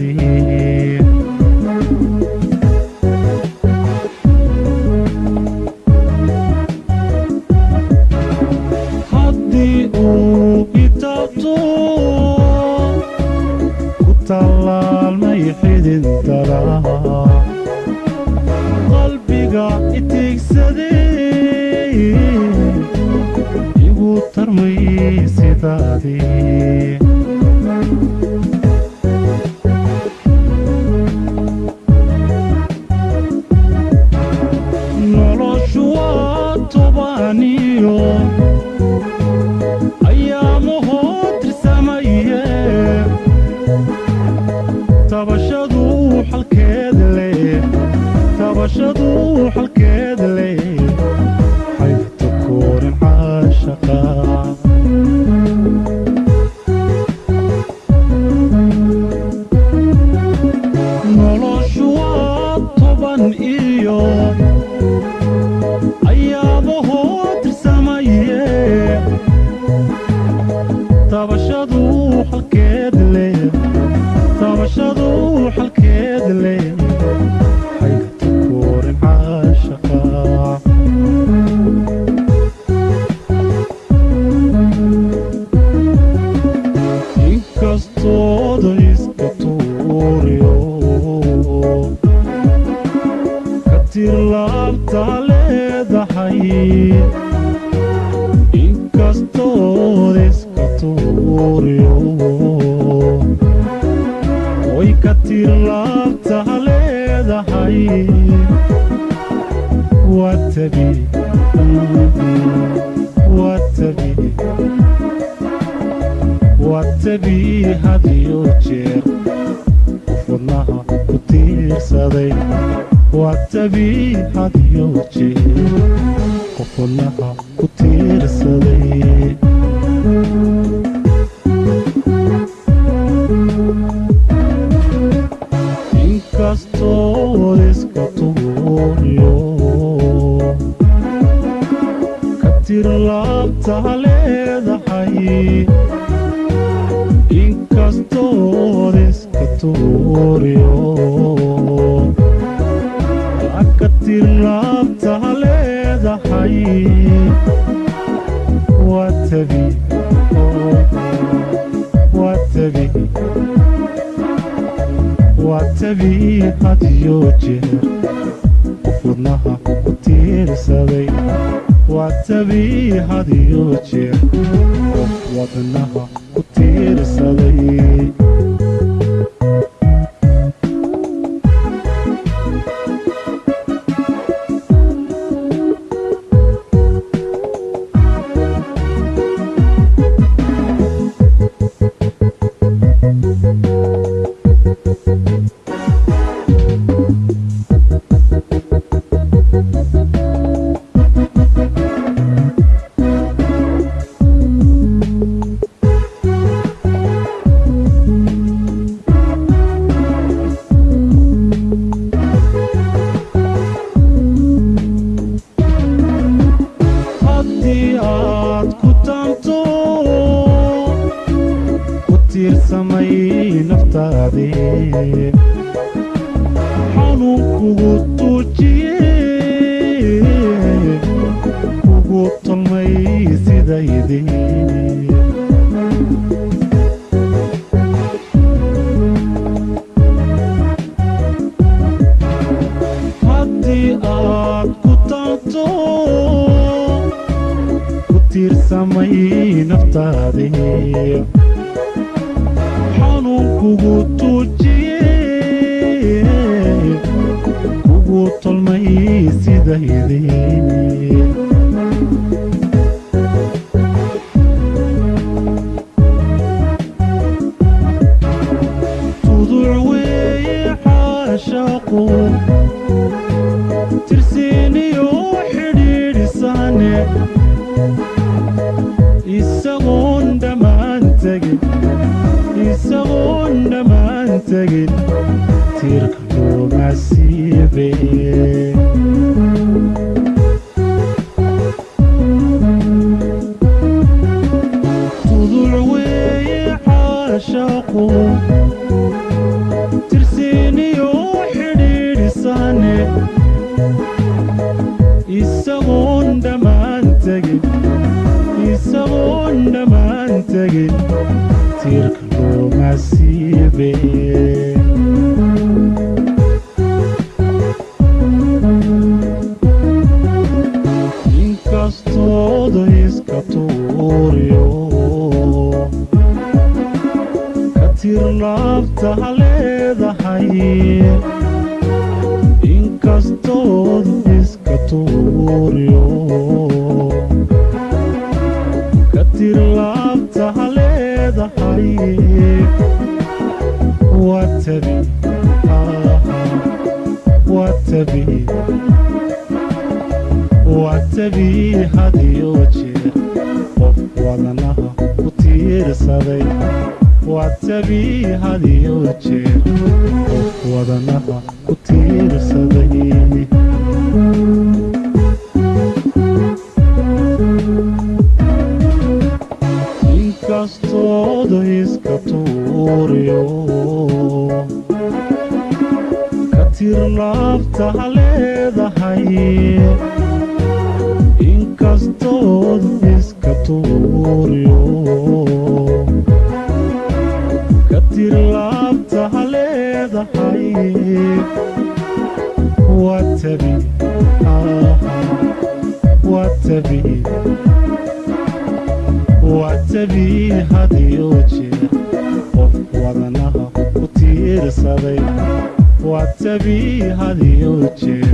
sidaadii haddii uu itaabto ku tallaalmay xidin daraa qalbiga itiigsadee igu tarmay sidaadii noloshu waa tobaniyo ayaamuhoo tirsamaye tabashadu xalkeed leh tabashadu xalkeed leh xaybta koorin caashaqa noloshu waa toban iyo ayaamuhoo tirsamaye tabashadu xalkeed leh tabashadu xalkeed leh xaybta koorin caashaqa inkastooda iska tuuriyo ka tirlaabta leedahay inkastooda iska tuuriyo way ka tirlaabta leedahay watabi watabi watabi hadiyo jeer qof wadnaha ku tiirsaday watabi hadiyo jeer qof wadnaha ku tiirsaday inkastoo iska tuuriyo ka tirlaabta leedahay inkastoo iska tuuriyo ka tirlaabta leedahay watabi watabi watabi hadiyo jeer qof wadnaha ku tiirsaday watabi hadiyo jeer qof wadnaha ku tiirsaday haddii aad ku taanto ku tiirsamay naftaadii xanuun kugu tuujiye kugu tolmay sidaydii haddii aad ku taanto ku tiirsamay naftaadii xanuun kugu tuujiye kugu tolmay sidaydii tuduc weeye caashaqu tirsiiniyo xidhiidhisane isagoon dhammaan tegin isagoon dhammaan tegin tiirka looma siibe tuduc weeye caashaqu inkastooda iska tuuriyo ka tir laabta leedahay inkastooda iska tuuriyo ka tir laabta leedahay watabi watabi hadiyo jeer qof wadanaha ku tiirsaday watabi hadiyo jeer qof wadanaha ku tiirsaday inkastooda iska tuuriyo ka tir laabta leedahay inkastooda iska tuuriyo ka tir laabta leedahay watabi hadiyo jeer qof wadanaha ku tiirsaday watabi hadiyo jeer